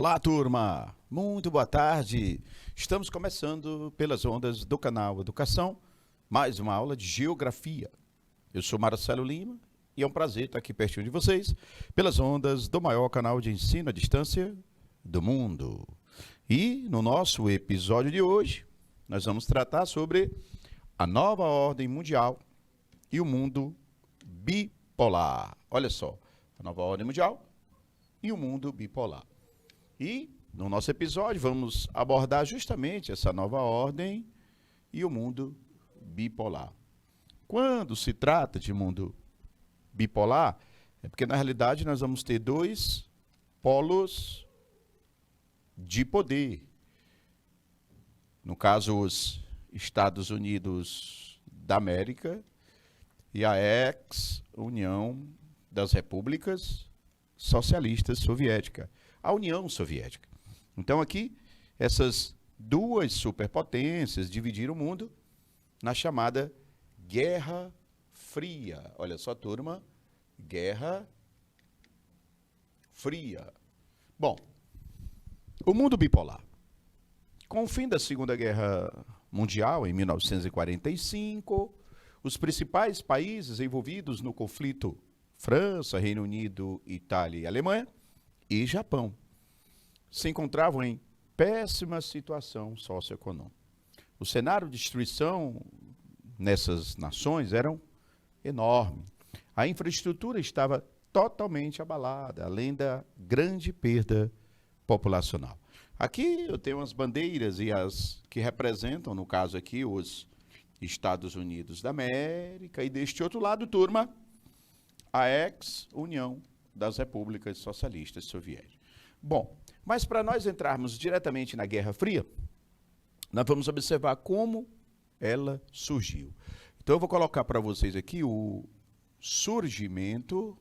Olá, turma! Muito boa tarde! Estamos começando pelas ondas do canal Educação, mais uma aula de Geografia. Eu sou Marcelo Lima e é um prazer estar aqui pertinho de vocês, pelas ondas do maior canal de ensino à distância do mundo. E no nosso episódio de hoje, nós vamos tratar sobre a nova ordem mundial e o mundo bipolar. Olha só, a nova ordem mundial e o mundo bipolar. E no nosso episódio vamos abordar justamente essa nova ordem e o mundo bipolar. Quando se trata de mundo bipolar, é porque na realidade nós vamos ter dois polos de poder. No caso, os Estados Unidos da América e a ex-União das Repúblicas Socialistas Soviéticas. A União Soviética. Então aqui, essas duas superpotências dividiram o mundo na chamada Guerra Fria. Olha só, turma, Guerra Fria. Bom, o mundo bipolar. Com o fim da Segunda Guerra Mundial, em 1945, os principais países envolvidos no conflito, França, Reino Unido, Itália e Alemanha, e Japão, se encontravam em péssima situação socioeconômica. O cenário de destruição nessas nações era enorme. A infraestrutura estava totalmente abalada, além da grande perda populacional. Aqui eu tenho as bandeiras e as que representam, no caso aqui, os Estados Unidos da América, e deste outro lado, turma, a ex-União das Repúblicas Socialistas Soviéticas. Bom, mas para nós entrarmos diretamente na Guerra Fria, nós vamos observar como ela surgiu. Então eu vou colocar para vocês aqui o surgimento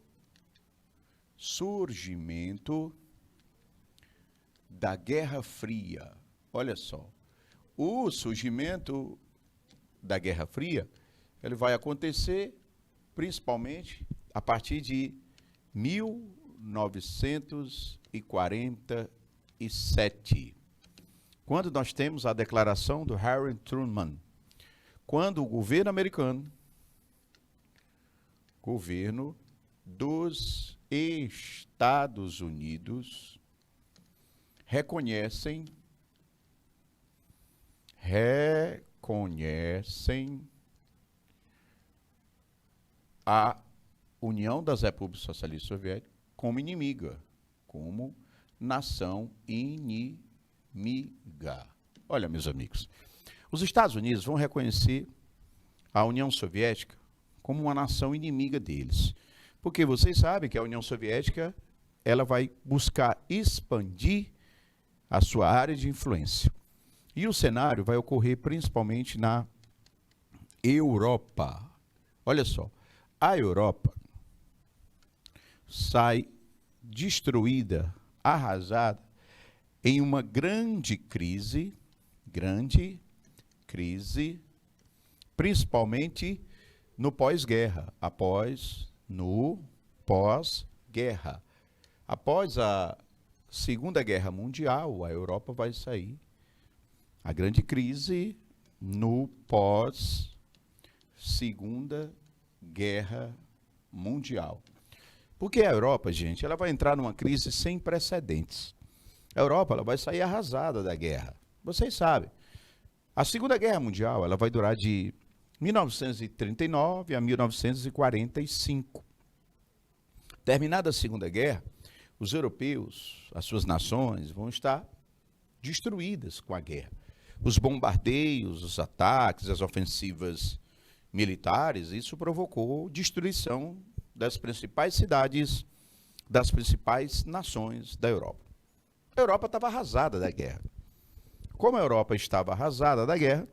da Guerra Fria. Olha só, o surgimento da Guerra Fria, ele vai acontecer principalmente a partir de 1947, quando nós temos a declaração do Harry Truman, quando o governo americano, governo dos Estados Unidos, reconhecem a União das Repúblicas Socialistas Soviéticas como inimiga, como nação inimiga. Olha, meus amigos, os Estados Unidos vão reconhecer a União Soviética como uma nação inimiga deles, porque vocês sabem que a União Soviética ela vai buscar expandir a sua área de influência. E o cenário vai ocorrer principalmente na Europa. Olha só, a Europa sai destruída, arrasada, em uma grande crise, principalmente no pós-guerra, no pós-guerra. Após a Segunda Guerra Mundial, a Europa vai sair a grande crise no pós-Segunda Guerra Mundial. Porque a Europa, gente, ela vai entrar numa crise sem precedentes. A Europa ela vai sair arrasada da guerra. Vocês sabem. A Segunda Guerra Mundial ela vai durar de 1939 a 1945. Terminada a Segunda Guerra, os europeus, as suas nações, vão estar destruídas com a guerra. Os bombardeios, os ataques, as ofensivas militares, isso provocou destruição das principais cidades, das principais nações da Europa. A Europa estava arrasada da guerra. Como a Europa estava arrasada da guerra,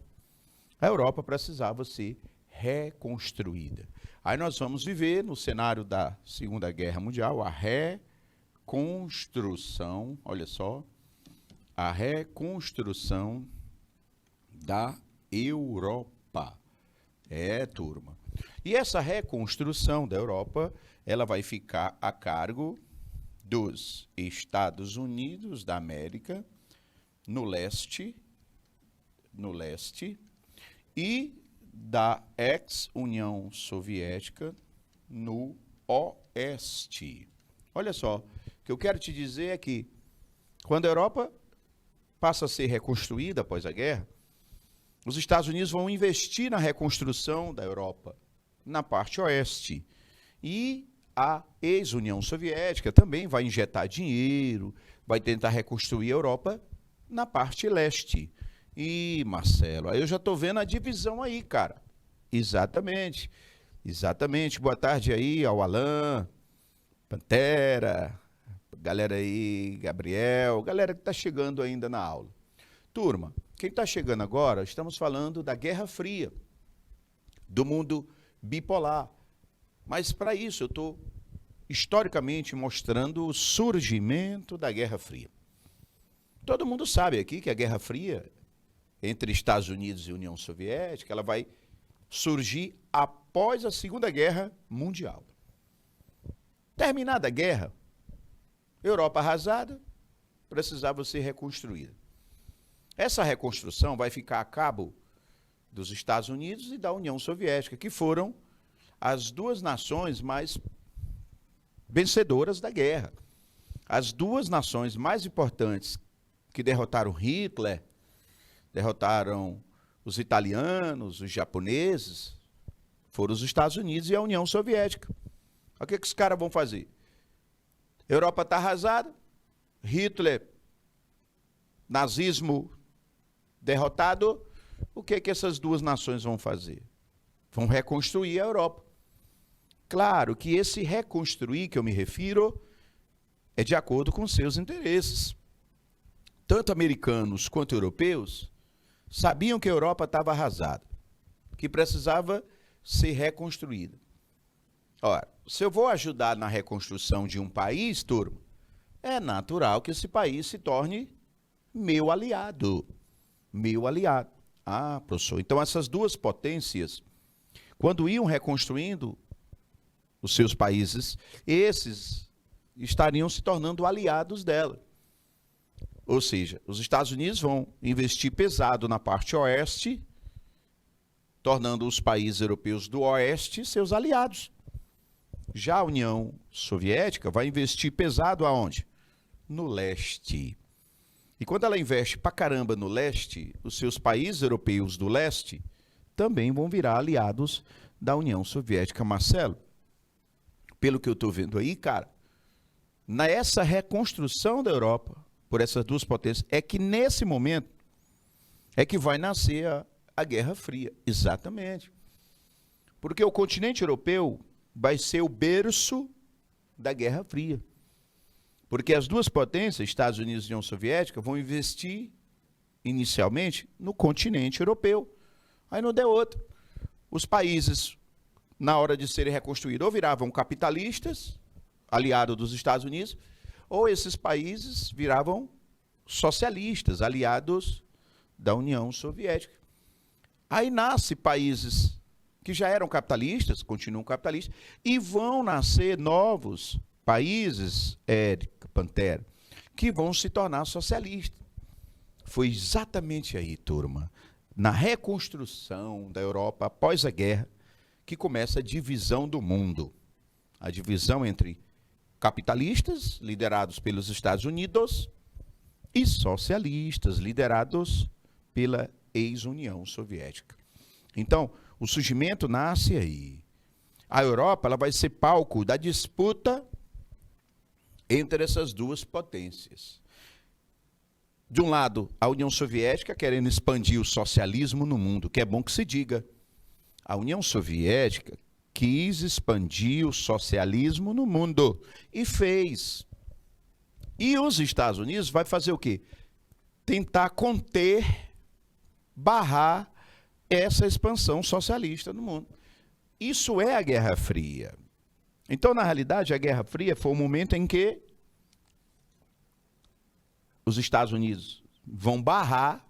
a Europa precisava ser reconstruída. Aí nós vamos viver, no cenário da Segunda Guerra Mundial, a reconstrução, olha só, a reconstrução da Europa. Turma. E essa reconstrução da Europa, ela vai ficar a cargo dos Estados Unidos da América no leste, e da ex-União Soviética no oeste. Olha só, o que eu quero te dizer é que quando a Europa passa a ser reconstruída após a guerra, os Estados Unidos vão investir na reconstrução da Europa, na parte oeste. E a ex-União Soviética também vai injetar dinheiro, vai tentar reconstruir a Europa na parte leste. E, Marcelo, aí eu já estou vendo a divisão aí, cara. Exatamente. Boa tarde aí ao Alan, Pantera, galera aí, Gabriel, galera que está chegando ainda na aula. Turma, quem está chegando agora, estamos falando da Guerra Fria, do mundo bipolar. Mas para isso eu estou historicamente mostrando o surgimento da Guerra Fria. Todo mundo sabe aqui que a Guerra Fria entre Estados Unidos e União Soviética, ela vai surgir após a Segunda Guerra Mundial. Terminada a guerra, Europa arrasada, precisava ser reconstruída. Essa reconstrução vai ficar a cabo dos Estados Unidos e da União Soviética, que foram as duas nações mais vencedoras da guerra. As duas nações mais importantes que derrotaram Hitler, derrotaram os italianos, os japoneses, foram os Estados Unidos e a União Soviética. O que os caras vão fazer? A Europa está arrasada, Hitler, nazismo derrotado, o que essas duas nações vão fazer? Vão reconstruir a Europa. Claro que esse reconstruir que eu me refiro é de acordo com seus interesses. Tanto americanos quanto europeus sabiam que a Europa estava arrasada, que precisava ser reconstruída. Ora, se eu vou ajudar na reconstrução de um país, turma, é natural que esse país se torne meu aliado. Meu aliado. Ah, professor, então essas duas potências, quando iam reconstruindo os seus países, esses estariam se tornando aliados dela. Ou seja, os Estados Unidos vão investir pesado na parte oeste, tornando os países europeus do oeste seus aliados. Já a União Soviética vai investir pesado aonde? No leste. E quando ela investe pra caramba no leste, os seus países europeus do leste também vão virar aliados da União Soviética. Marcelo, pelo que eu estou vendo aí, cara, nessa reconstrução da Europa, por essas duas potências, é que nesse momento é que vai nascer a Guerra Fria. Exatamente. Porque o continente europeu vai ser o berço da Guerra Fria. Porque as duas potências, Estados Unidos e União Soviética, vão investir inicialmente no continente europeu. Aí não deu outro. Os países, na hora de serem reconstruídos, ou viravam capitalistas, aliados dos Estados Unidos, ou esses países viravam socialistas, aliados da União Soviética. Aí nascem países que já eram capitalistas, continuam capitalistas, e vão nascer novos países, Érica, Pantera, que vão se tornar socialistas. Foi exatamente aí, turma, na reconstrução da Europa após a guerra, que começa a divisão do mundo. A divisão entre capitalistas, liderados pelos Estados Unidos, e socialistas, liderados pela ex-União Soviética. Então, o surgimento nasce aí. A Europa ela vai ser palco da disputa entre essas duas potências. De um lado, a União Soviética querendo expandir o socialismo no mundo, que é bom que se diga. A União Soviética quis expandir o socialismo no mundo e fez. E os Estados Unidos vai fazer o quê? Tentar conter, barrar essa expansão socialista no mundo. Isso é a Guerra Fria. Então, na realidade, a Guerra Fria foi o momento em que os Estados Unidos vão barrar,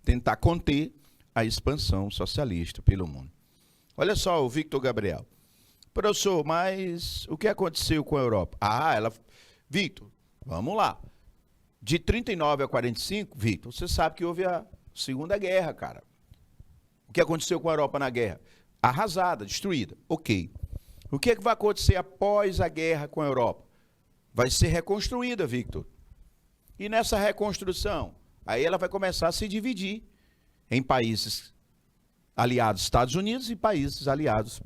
tentar conter a expansão socialista pelo mundo. Olha só o Victor Gabriel. Professor, mas o que aconteceu com a Europa? Ah, ela Victor, vamos lá. De 39 a 45, Victor, você sabe que houve a Segunda Guerra, cara. O que aconteceu com a Europa na guerra? Arrasada, destruída. Ok. O que é que vai acontecer após a guerra com a Europa? Vai ser reconstruída, Victor. E nessa reconstrução, aí ela vai começar a se dividir em países aliados dos Estados Unidos e países aliados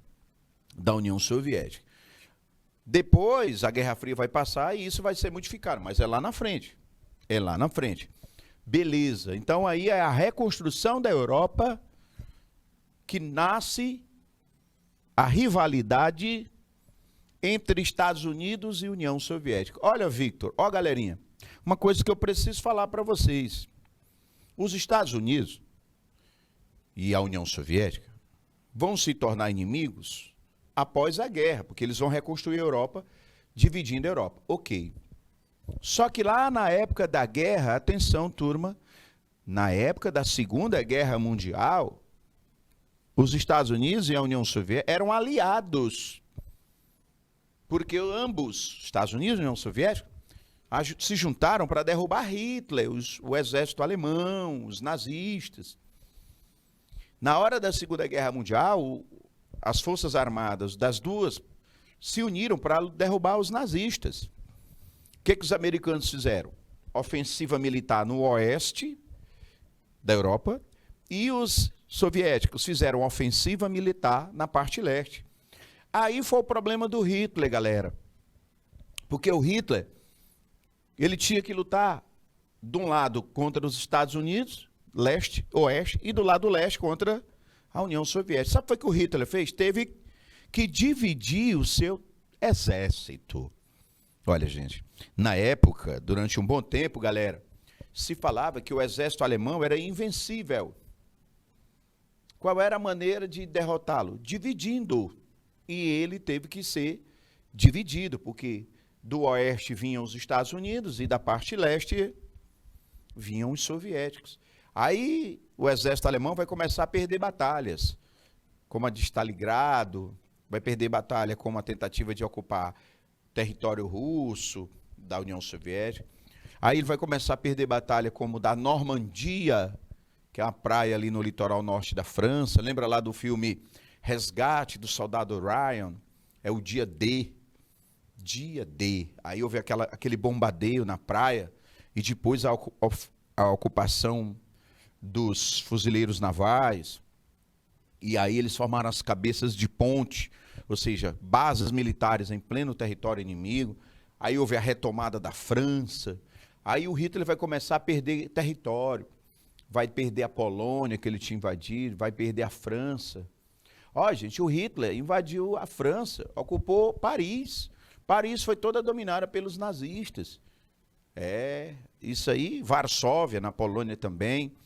da União Soviética. Depois, a Guerra Fria vai passar e isso vai ser modificado, mas é lá na frente. É lá na frente. Beleza. Então, aí é a reconstrução da Europa que nasce a rivalidade entre Estados Unidos e União Soviética. Olha, Victor, ó, galerinha, uma coisa que eu preciso falar para vocês. Os Estados Unidos e a União Soviética vão se tornar inimigos após a guerra, porque eles vão reconstruir a Europa, dividindo a Europa. Ok. Só que lá na época da guerra, atenção, turma, na época da Segunda Guerra Mundial, os Estados Unidos e a União Soviética eram aliados. Porque ambos, Estados Unidos e a União Soviética, se juntaram para derrubar Hitler, o exército alemão, os nazistas. Na hora da Segunda Guerra Mundial, as forças armadas das duas se uniram para derrubar os nazistas. O que os americanos fizeram? Ofensiva militar no oeste da Europa e os soviéticos fizeram ofensiva militar na parte leste. Aí foi o problema do Hitler, galera. Porque o Hitler, ele tinha que lutar de um lado contra os Estados Unidos, leste, oeste, e do lado leste contra a União Soviética. Sabe o que o Hitler fez? Teve que dividir o seu exército. Olha, gente, na época, durante um bom tempo, galera, se falava que o exército alemão era invencível. Qual era a maneira de derrotá-lo? Dividindo. E ele teve que ser dividido, porque do oeste vinham os Estados Unidos e da parte leste vinham os soviéticos. Aí o exército alemão vai começar a perder batalhas, como a de Stalingrado, vai perder batalha como a tentativa de ocupar território russo, da União Soviética. Aí ele vai começar a perder batalha como da Normandia, que é uma praia ali no litoral norte da França. Lembra lá do filme Resgate do Soldado Ryan? É o dia D. Dia D. Aí houve aquele bombardeio na praia e depois a ocupação dos fuzileiros navais. E aí eles formaram as cabeças de ponte, ou seja, bases militares em pleno território inimigo. Aí houve a retomada da França. Aí o Hitler vai começar a perder território. Vai perder a Polônia, que ele tinha invadido, vai perder a França. Ó, gente, o Hitler invadiu a França, ocupou Paris. Paris foi toda dominada pelos nazistas. Isso aí, Varsóvia, na Polônia também.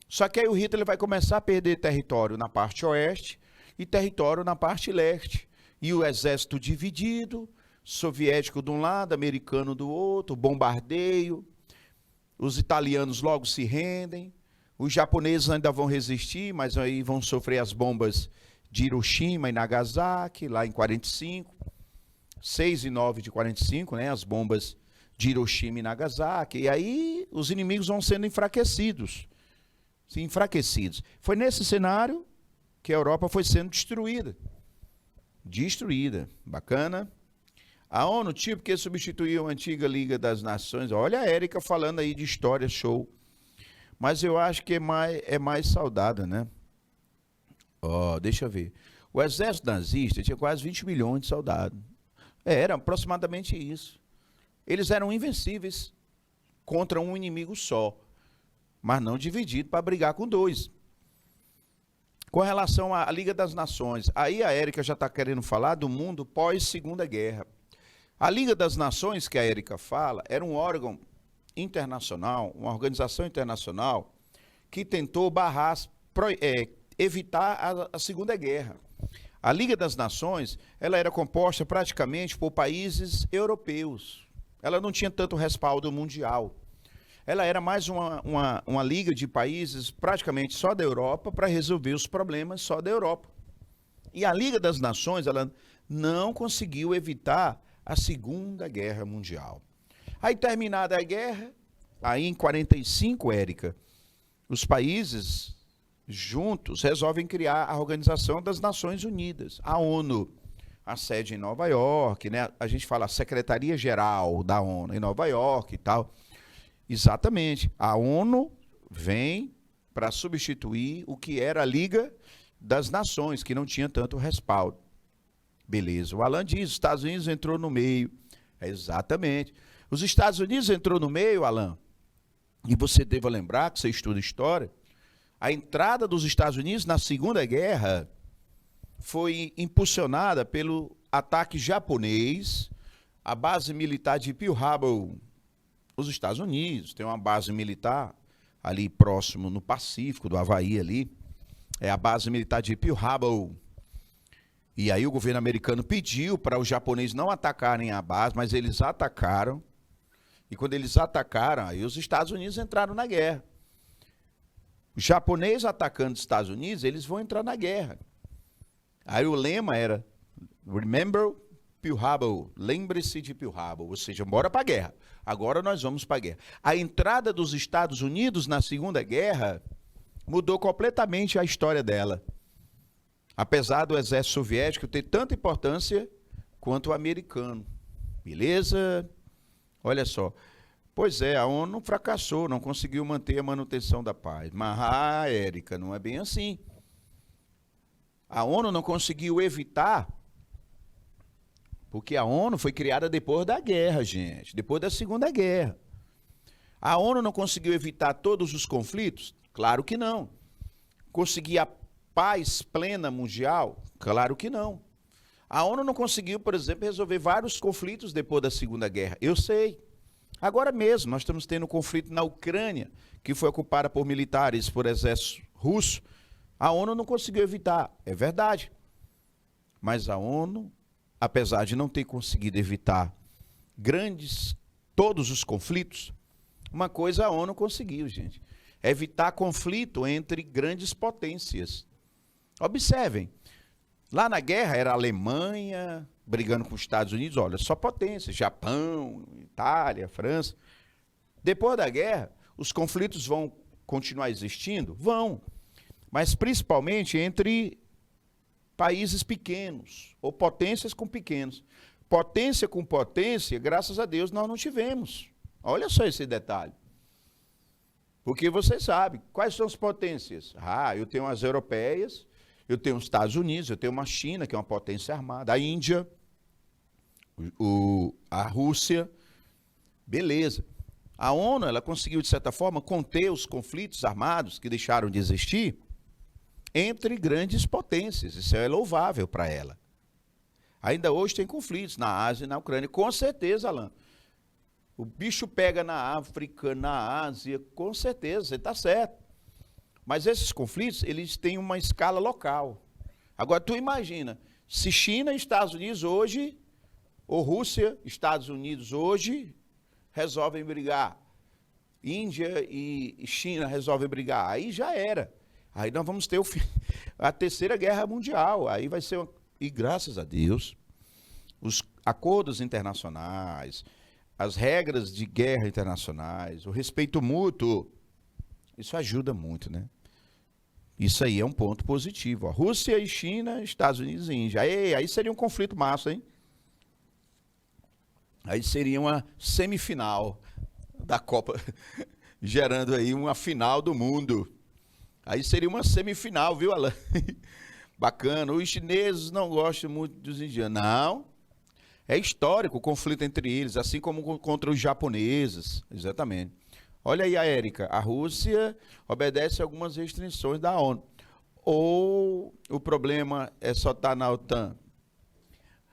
Só que aí o Hitler vai começar a perder território na parte oeste e território na parte leste. E o exército dividido, soviético de um lado, americano do outro, bombardeio. Os italianos logo se rendem. Os japoneses ainda vão resistir, mas aí vão sofrer as bombas de Hiroshima e Nagasaki, lá em 45. 6 e 9 de 45, né? As bombas de Hiroshima e Nagasaki. E aí os inimigos vão sendo enfraquecidos. Sim, enfraquecidos. Foi nesse cenário que a Europa foi sendo destruída. Destruída. Bacana. A ONU, tipo, que substituiu a antiga Liga das Nações. Olha a Érica falando aí de história, show. Mas eu acho que é mais saudável, né? Ó, deixa eu ver. O exército nazista tinha quase 20 milhões de soldados. Era aproximadamente isso. Eles eram invencíveis contra um inimigo só, mas não dividido para brigar com dois. Com relação à Liga das Nações, aí a Érica já está querendo falar do mundo pós-Segunda Guerra. A Liga das Nações, que a Érica fala, era um órgão internacional, uma organização internacional que tentou evitar a Segunda Guerra. A Liga das Nações, ela era composta praticamente por países europeus. Ela não tinha tanto respaldo mundial. Ela era mais uma liga de países praticamente só da Europa para resolver os problemas só da Europa. E a Liga das Nações, ela não conseguiu evitar a Segunda Guerra Mundial. Aí, terminada a guerra, aí em 45, Érica, os países juntos resolvem criar a Organização das Nações Unidas, a ONU. A sede em Nova York, né? A gente fala Secretaria-Geral da ONU em Nova York e tal. Exatamente. A ONU vem para substituir o que era a Liga das Nações, que não tinha tanto respaldo. Beleza. O Alan diz, os Estados Unidos entrou no meio. Exatamente. Os Estados Unidos entrou no meio, Alan, e você deva lembrar, que você estuda história, a entrada dos Estados Unidos na Segunda Guerra foi impulsionada pelo ataque japonês à base militar de Pearl Harbor. Os Estados Unidos tem uma base militar ali próximo no Pacífico, do Havaí ali, é a base militar de Pearl Harbor. E aí o governo americano pediu para os japoneses não atacarem a base, mas eles atacaram. E quando eles atacaram, aí os Estados Unidos entraram na guerra. Os japoneses atacando os Estados Unidos, eles vão entrar na guerra. Aí o lema era, remember Pearl Harbor, lembre-se de Pearl Harbor, ou seja, bora para a guerra. Agora nós vamos para a guerra. A entrada dos Estados Unidos na Segunda Guerra mudou completamente a história dela. Apesar do exército soviético ter tanta importância quanto o americano. Beleza? Olha só. Pois é, a ONU fracassou, não conseguiu manter a manutenção da paz. Mas, Érica, não é bem assim. A ONU não conseguiu evitar, porque a ONU foi criada depois da guerra, gente, depois da Segunda Guerra. A ONU não conseguiu evitar todos os conflitos? Claro que não. Conseguir a paz plena mundial? Claro que não. A ONU não conseguiu, por exemplo, resolver vários conflitos depois da Segunda Guerra. Eu sei. Agora mesmo, nós estamos tendo um conflito na Ucrânia, que foi ocupada por militares, por exército russo. A ONU não conseguiu evitar, é verdade. Mas a ONU, apesar de não ter conseguido evitar todos os conflitos, uma coisa a ONU conseguiu, gente. Evitar conflito entre grandes potências. Observem, lá na guerra era a Alemanha brigando com os Estados Unidos, olha, só potências, Japão, Itália, França. Depois da guerra, os conflitos vão continuar existindo? Vão. Mas principalmente entre países pequenos, ou potências com pequenos. Potência com potência, graças a Deus, nós não tivemos. Olha só esse detalhe. Porque você sabe, quais são as potências? Ah, eu tenho as europeias, eu tenho os Estados Unidos, eu tenho uma China, que é uma potência armada, a Índia, a Rússia, beleza. A ONU, ela conseguiu, de certa forma, conter os conflitos armados que deixaram de existir entre grandes potências. Isso é louvável para ela. Ainda hoje tem conflitos na Ásia e na Ucrânia. Com certeza, Alan. O bicho pega na África, na Ásia, com certeza, você está certo. Mas esses conflitos, eles têm uma escala local. Agora, tu imagina, se China e Estados Unidos hoje, ou Rússia e Estados Unidos hoje, resolvem brigar. Índia e China resolvem brigar. Aí já era. Aí nós vamos ter a Terceira Guerra Mundial. Aí vai ser E graças a Deus, os acordos internacionais, as regras de guerra internacionais, o respeito mútuo, isso ajuda muito, né? Isso aí é um ponto positivo. A Rússia e China, Estados Unidos e Índia. Aí seria um conflito massa, hein? Aí seria uma semifinal da Copa, gerando aí uma final do mundo. Aí seria uma semifinal, viu, Alan? Bacana. Os chineses não gostam muito dos indianos. Não. É histórico o conflito entre eles, assim como contra os japoneses. Exatamente. Olha aí a Érica. A Rússia obedece a algumas restrições da ONU. Ou o problema é só estar na OTAN?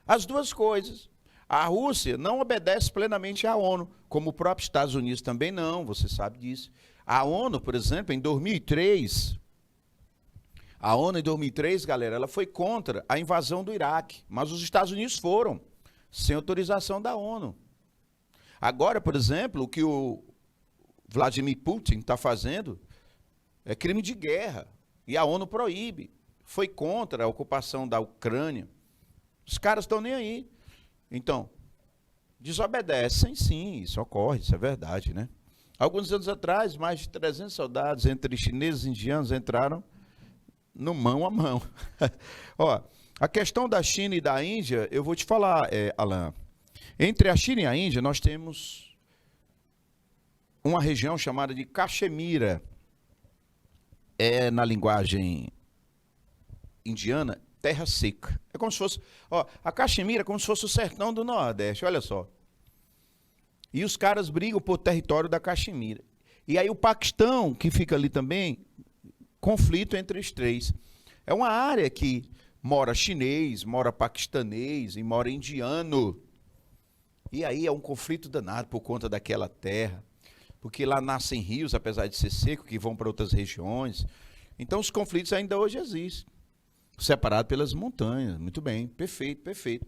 As duas coisas. A Rússia não obedece plenamente à ONU, como o próprio Estados Unidos também não, você sabe disso. A ONU, por exemplo, em 2003, galera, ela foi contra a invasão do Iraque, mas os Estados Unidos foram, sem autorização da ONU. Agora, por exemplo, o que o Vladimir Putin está fazendo é crime de guerra, e a ONU proíbe. Foi contra a ocupação da Ucrânia. Os caras estão nem aí. Então, desobedecem, sim, isso ocorre, isso é verdade, né? Alguns anos atrás, mais de 300 soldados entre chineses e indianos entraram no mão a mão. Ó, a questão da China e da Índia, eu vou te falar, Alan. Entre a China e a Índia, nós temos uma região chamada de Caxemira. É, na linguagem indiana, terra seca. É como se fosse... Ó, a Caxemira é como se fosse o sertão do Nordeste, olha só. E os caras brigam por território da Caxemira. E aí o Paquistão, que fica ali também, conflito entre os três. É uma área que mora chinês, mora paquistanês e mora indiano. E aí é um conflito danado por conta daquela terra. Porque lá nascem rios, apesar de ser seco, que vão para outras regiões. Então os conflitos ainda hoje existem. Separado pelas montanhas. Muito bem, perfeito, perfeito.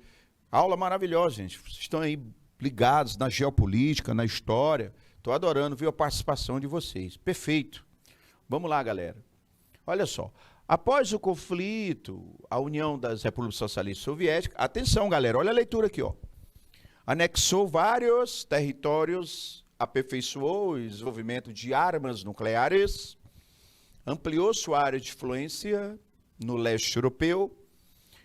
Aula maravilhosa, gente. Vocês estão aí ligados na geopolítica, na história. Estou adorando ver a participação de vocês. Perfeito. Vamos lá, galera. Olha só. Após o conflito, a União das Repúblicas Socialistas Soviéticas... Atenção, galera. Olha a leitura aqui, ó. Anexou vários territórios, aperfeiçoou o desenvolvimento de armas nucleares, ampliou sua área de influência no leste europeu,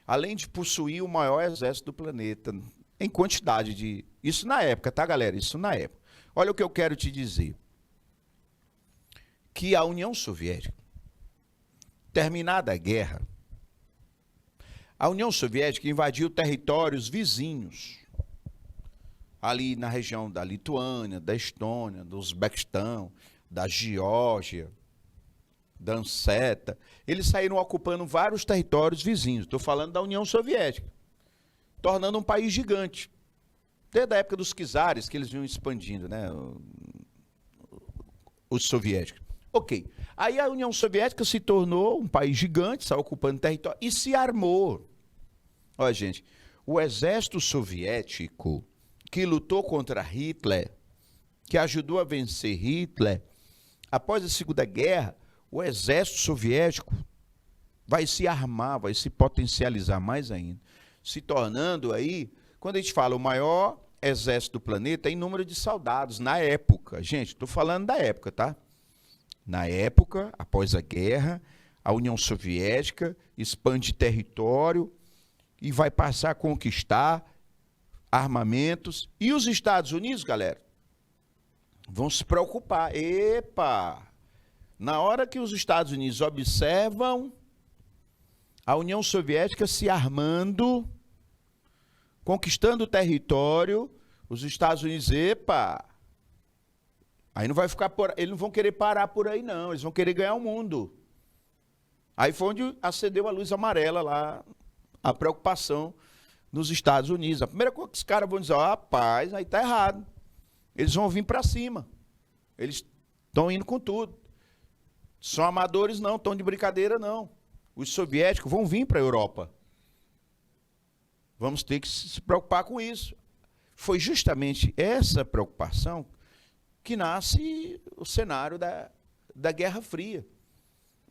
além de possuir o maior exército do planeta, em quantidade de... Isso na época, tá, galera? Isso na época. Olha o que eu quero te dizer. Que a União Soviética, terminada a guerra, a União Soviética invadiu territórios vizinhos, ali na região da Lituânia, da Estônia, do Uzbequistão, da Geórgia, da Anseta. Eles saíram ocupando vários territórios vizinhos. Estou falando da União Soviética, tornando um país gigante. Desde a época dos czares, que eles vinham expandindo, né? Os soviéticos. Ok. Aí a União Soviética se tornou um país gigante, saiu ocupando território e se armou. Olha, gente, o exército soviético que lutou contra Hitler, que ajudou a vencer Hitler, após a Segunda Guerra, o exército soviético vai se armar, vai se potencializar mais ainda, se tornando aí, quando a gente fala o maior exército do planeta, em número de soldados, na época. Gente, estou falando da época, tá? Na época, após a guerra, a União Soviética expande território e vai passar a conquistar armamentos. E os Estados Unidos, galera, vão se preocupar. Epa! Na hora que os Estados Unidos observam a União Soviética se armando, conquistando o território, os Estados Unidos, epa! Aí não vai ficar por, eles não vão querer parar por aí, não. Eles vão querer ganhar o mundo. Aí foi onde acendeu a luz amarela lá, a preocupação nos Estados Unidos. A primeira coisa que os caras vão dizer, ó, rapaz, aí tá errado. Eles vão vir para cima. Eles estão indo com tudo. São amadores não, estão de brincadeira não. Os soviéticos vão vir para a Europa. Vamos ter que se preocupar com isso. Foi justamente essa preocupação que nasce o cenário da Guerra Fria.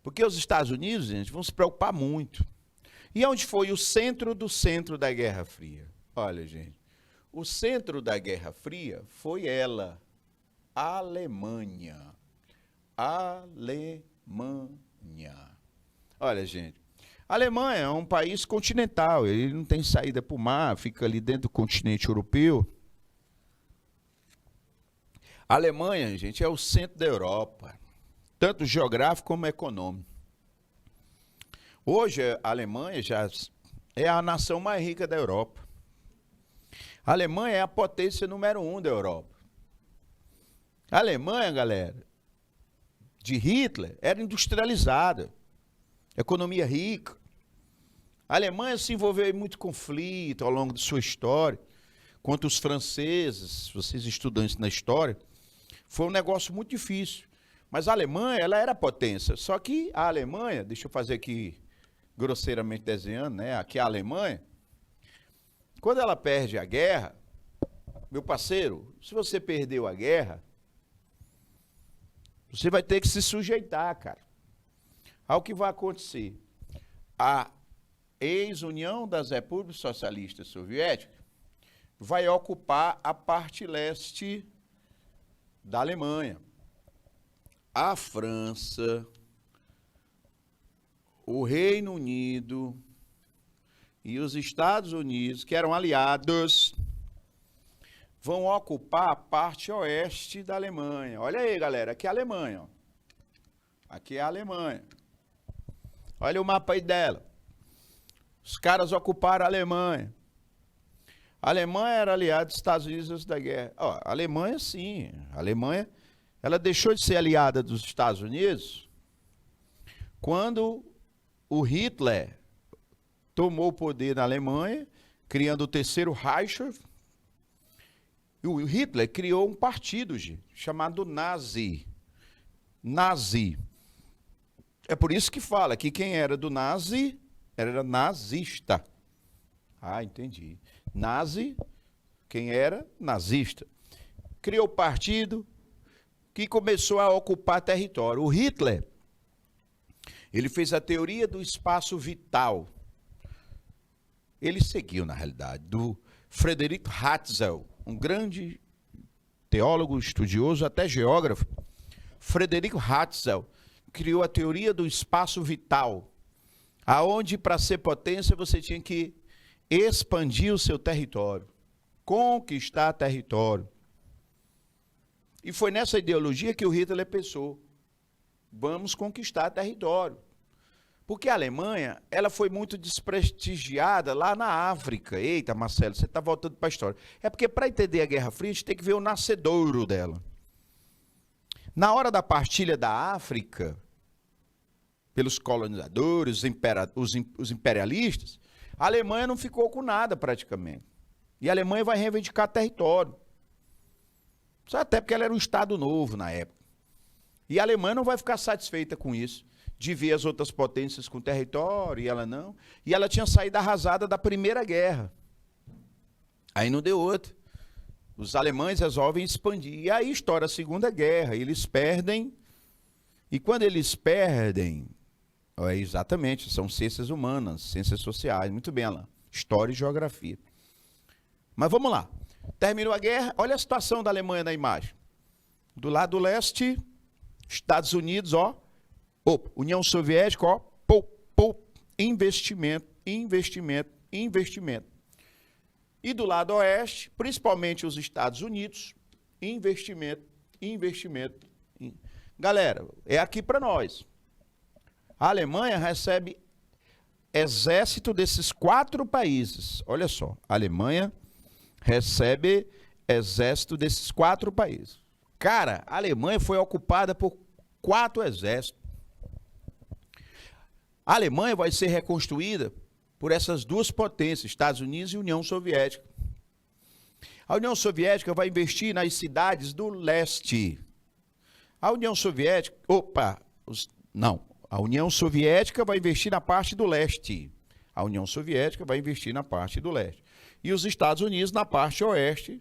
Porque os Estados Unidos, gente, vão se preocupar muito. E onde foi o centro do centro da Guerra Fria? Olha, gente, o centro da Guerra Fria foi ela, a Alemanha. Alemanha. Olha, gente, a Alemanha é um país continental, ele não tem saída para o mar, fica ali dentro do continente europeu. A Alemanha, gente, é o centro da Europa, tanto geográfico como econômico. Hoje, a Alemanha já é a nação mais rica da Europa. A Alemanha é a potência número 1 da Europa. A Alemanha, galera, de Hitler, era industrializada, economia rica. A Alemanha se envolveu em muito conflito ao longo de sua história. Quanto os franceses, vocês estudam isso na história, foi um negócio muito difícil. Mas a Alemanha, ela era potência. Só que a Alemanha, deixa eu fazer aqui grosseiramente desenhando, né? Aqui a Alemanha, quando ela perde a guerra, meu parceiro, se você perdeu a guerra, você vai ter que se sujeitar, cara, ao que vai acontecer. A ex-União das Repúblicas Socialistas Soviéticas vai ocupar a parte leste da Alemanha. A França, o Reino Unido e os Estados Unidos, que eram aliados, vão ocupar a parte oeste da Alemanha. Olha aí, galera, aqui é a Alemanha. Ó. Aqui é a Alemanha. Olha o mapa aí dela. Os caras ocuparam a Alemanha. A Alemanha era aliada dos Estados Unidos antes da guerra. Ó, a Alemanha, sim. A Alemanha, ela deixou de ser aliada dos Estados Unidos quando o Hitler tomou o poder na Alemanha, criando o Terceiro Reich. E o Hitler criou um partido, gente, chamado Nazi. Nazi. É por isso que fala que quem era do Nazi era nazista. Ah, entendi. Nazi, quem era? Nazista. Criou partido que começou a ocupar território. O Hitler, ele fez a teoria do espaço vital. Ele seguiu, na realidade, do Friedrich Hatzel, um grande teólogo, estudioso, até geógrafo. Friedrich Hatzel criou a teoria do espaço vital, aonde para ser potência você tinha que expandir o seu território, conquistar território. E foi nessa ideologia que o Hitler pensou, vamos conquistar território. Porque a Alemanha, ela foi muito desprestigiada lá na África. Eita, Marcelo, você está voltando para a história. É porque para entender a Guerra Fria, a gente tem que ver o nascedouro dela. Na hora da partilha da África, pelos colonizadores, os imperialistas, a Alemanha não ficou com nada praticamente. E a Alemanha vai reivindicar território. Só até porque ela era um Estado novo na época. E a Alemanha não vai ficar satisfeita com isso, de ver as outras potências com território, e ela não. E ela tinha saído arrasada da Primeira Guerra. Aí não deu outra. Os alemães resolvem expandir. E aí estoura a Segunda Guerra. Eles perdem. E quando eles perdem, exatamente, são ciências humanas, ciências sociais. Muito bem, Alain. História e geografia. Mas vamos lá. Terminou a guerra. Olha a situação da Alemanha na imagem. Do lado leste, Estados Unidos, ó. União Soviética, ó. Investimento, investimento, investimento. E do lado oeste, principalmente os Estados Unidos, investimento, investimento. Galera, é aqui para nós. A Alemanha recebe exército desses 4 países. Olha só, a Alemanha recebe exército desses 4 países. Cara, a Alemanha foi ocupada por 4 exércitos. A Alemanha vai ser reconstruída por essas 2 potências, Estados Unidos e União Soviética. A União Soviética vai investir nas cidades do leste. A União Soviética, a União Soviética vai investir na parte do leste. A União Soviética vai investir na parte do leste. E os Estados Unidos na parte oeste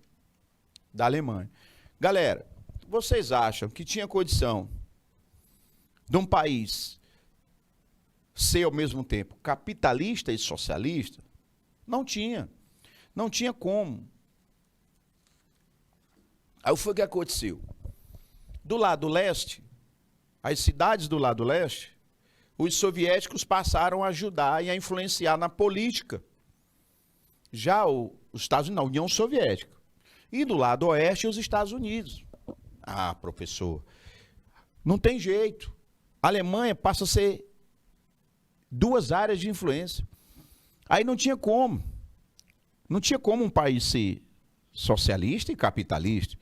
da Alemanha. Galera, vocês acham que tinha condição de um país ser ao mesmo tempo capitalista e socialista? Não tinha. Não tinha como. Aí foi o que aconteceu. Do lado leste, as cidades do lado leste, os soviéticos passaram a ajudar e a influenciar na política. Já os Estados Unidos, a União Soviética. E do lado oeste, os Estados Unidos. Ah, professor, não tem jeito. A Alemanha passa a ser 2 áreas de influência. Aí não tinha como. Não tinha como um país ser socialista e capitalista.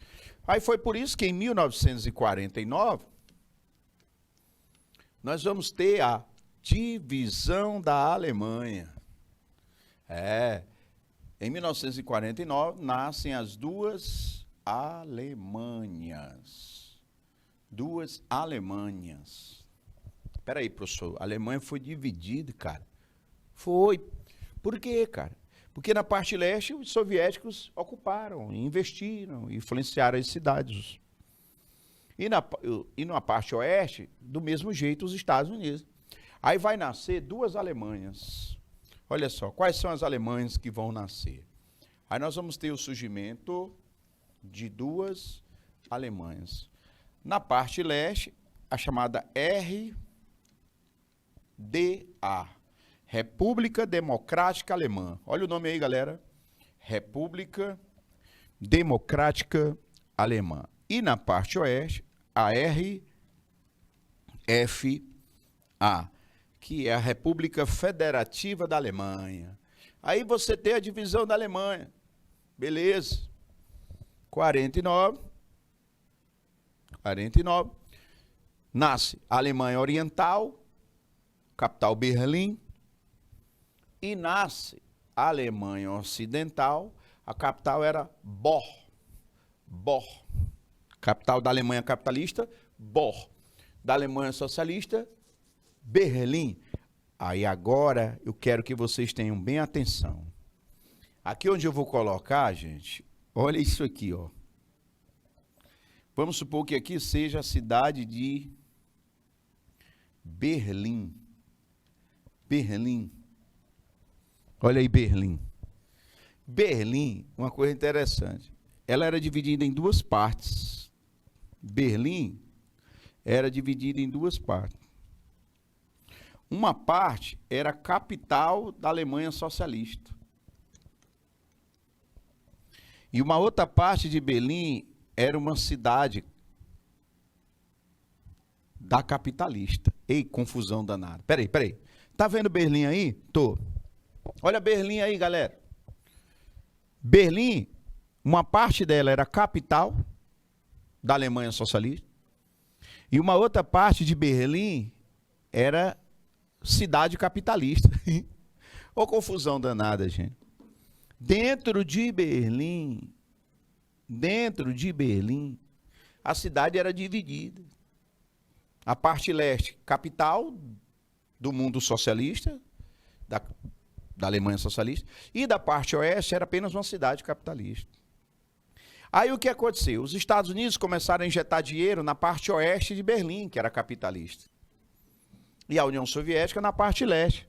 Aí foi por isso que em 1949 nós vamos ter a divisão da Alemanha. Em 1949 nascem as 2 Alemanhas. 2 Alemanhas. Espera aí, professor, a Alemanha foi dividida, cara. Foi. Por quê, cara? Porque na parte leste os soviéticos ocuparam, investiram, influenciaram as cidades. E na parte oeste, do mesmo jeito, os Estados Unidos. Aí vai nascer 2 Alemanhas. Olha só, quais são as Alemanhas que vão nascer? Aí nós vamos ter o surgimento de duas Alemanhas. Na parte leste, a chamada RDA, República Democrática Alemã. Olha o nome aí, galera. República Democrática Alemã. E na parte oeste, a RFA, que é a República Federativa da Alemanha. Aí você tem a divisão da Alemanha. Beleza. 49. Nasce a Alemanha Oriental, capital Berlim. E nasce a Alemanha Ocidental, a capital era Bonn. Capital da Alemanha capitalista, Bonn. Da Alemanha socialista, Berlim. Aí agora eu quero que vocês tenham bem atenção. Aqui onde eu vou colocar, gente, olha isso aqui, ó. Vamos supor que aqui seja a cidade de Berlim. Olha aí Berlim. Berlim, uma coisa interessante. Ela era dividida em duas partes. Berlim era dividida em duas partes. Uma parte era a capital da Alemanha socialista. E uma outra parte de Berlim era uma cidade da capitalista. Ei, confusão danada. Peraí. Tá vendo Berlim aí? Tô. Olha Berlim aí, galera. Berlim, uma parte dela era a capital da Alemanha socialista. E uma outra parte de Berlim era cidade capitalista. Ô, confusão danada, gente. Dentro de Berlim, a cidade era dividida. A parte leste, capital do mundo socialista, da Alemanha socialista, e da parte oeste era apenas uma cidade capitalista. Aí o que aconteceu? Os Estados Unidos começaram a injetar dinheiro na parte oeste de Berlim, que era capitalista. E a União Soviética na parte leste.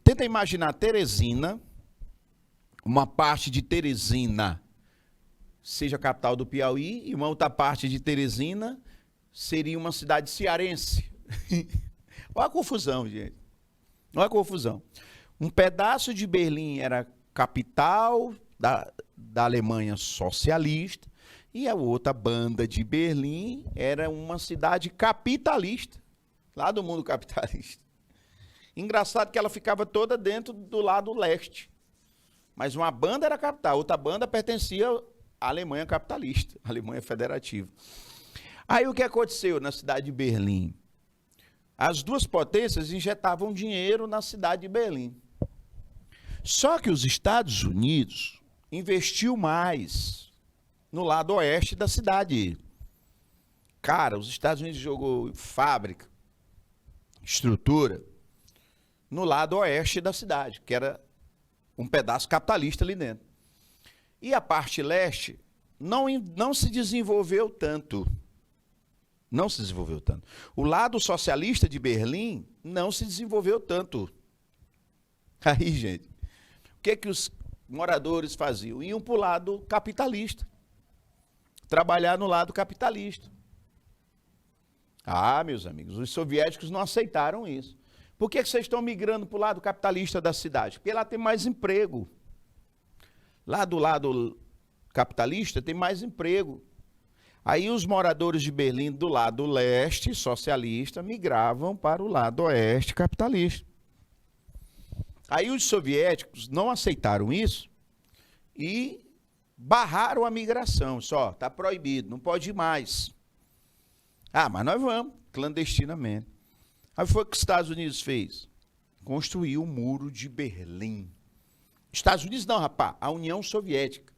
Tenta imaginar Teresina, uma parte de Teresina seja a capital do Piauí, e uma outra parte de Teresina seria uma cidade cearense. Olha a confusão, gente. Olha a confusão. Um pedaço de Berlim era capital da Alemanha socialista, e a outra banda de Berlim era uma cidade capitalista, lá do mundo capitalista. Engraçado que ela ficava toda dentro do lado leste. Mas uma banda era capital, outra banda pertencia à Alemanha capitalista, à Alemanha federativa. Aí o que aconteceu na cidade de Berlim? As duas potências injetavam dinheiro na cidade de Berlim. Só que os Estados Unidos investiu mais no lado oeste da cidade. Cara, os Estados Unidos jogou fábrica, estrutura, no lado oeste da cidade, que era um pedaço capitalista ali dentro. E a parte leste não se desenvolveu tanto. Não se desenvolveu tanto. O lado socialista de Berlim não se desenvolveu tanto. Aí, gente, o que os moradores faziam? Iam para o lado capitalista. Trabalhar no lado capitalista. Ah, meus amigos, os soviéticos não aceitaram isso. Por que vocês estão migrando para o lado capitalista da cidade? Porque lá tem mais emprego. Lá do lado capitalista tem mais emprego. Aí os moradores de Berlim do lado leste, socialista, migravam para o lado oeste, capitalista. Aí os soviéticos não aceitaram isso e barraram a migração. Só, está proibido, não pode ir mais. Ah, mas nós vamos, clandestinamente. Aí foi o que os Estados Unidos fez? Construiu o Muro de Berlim. Estados Unidos não, rapaz, a União Soviética,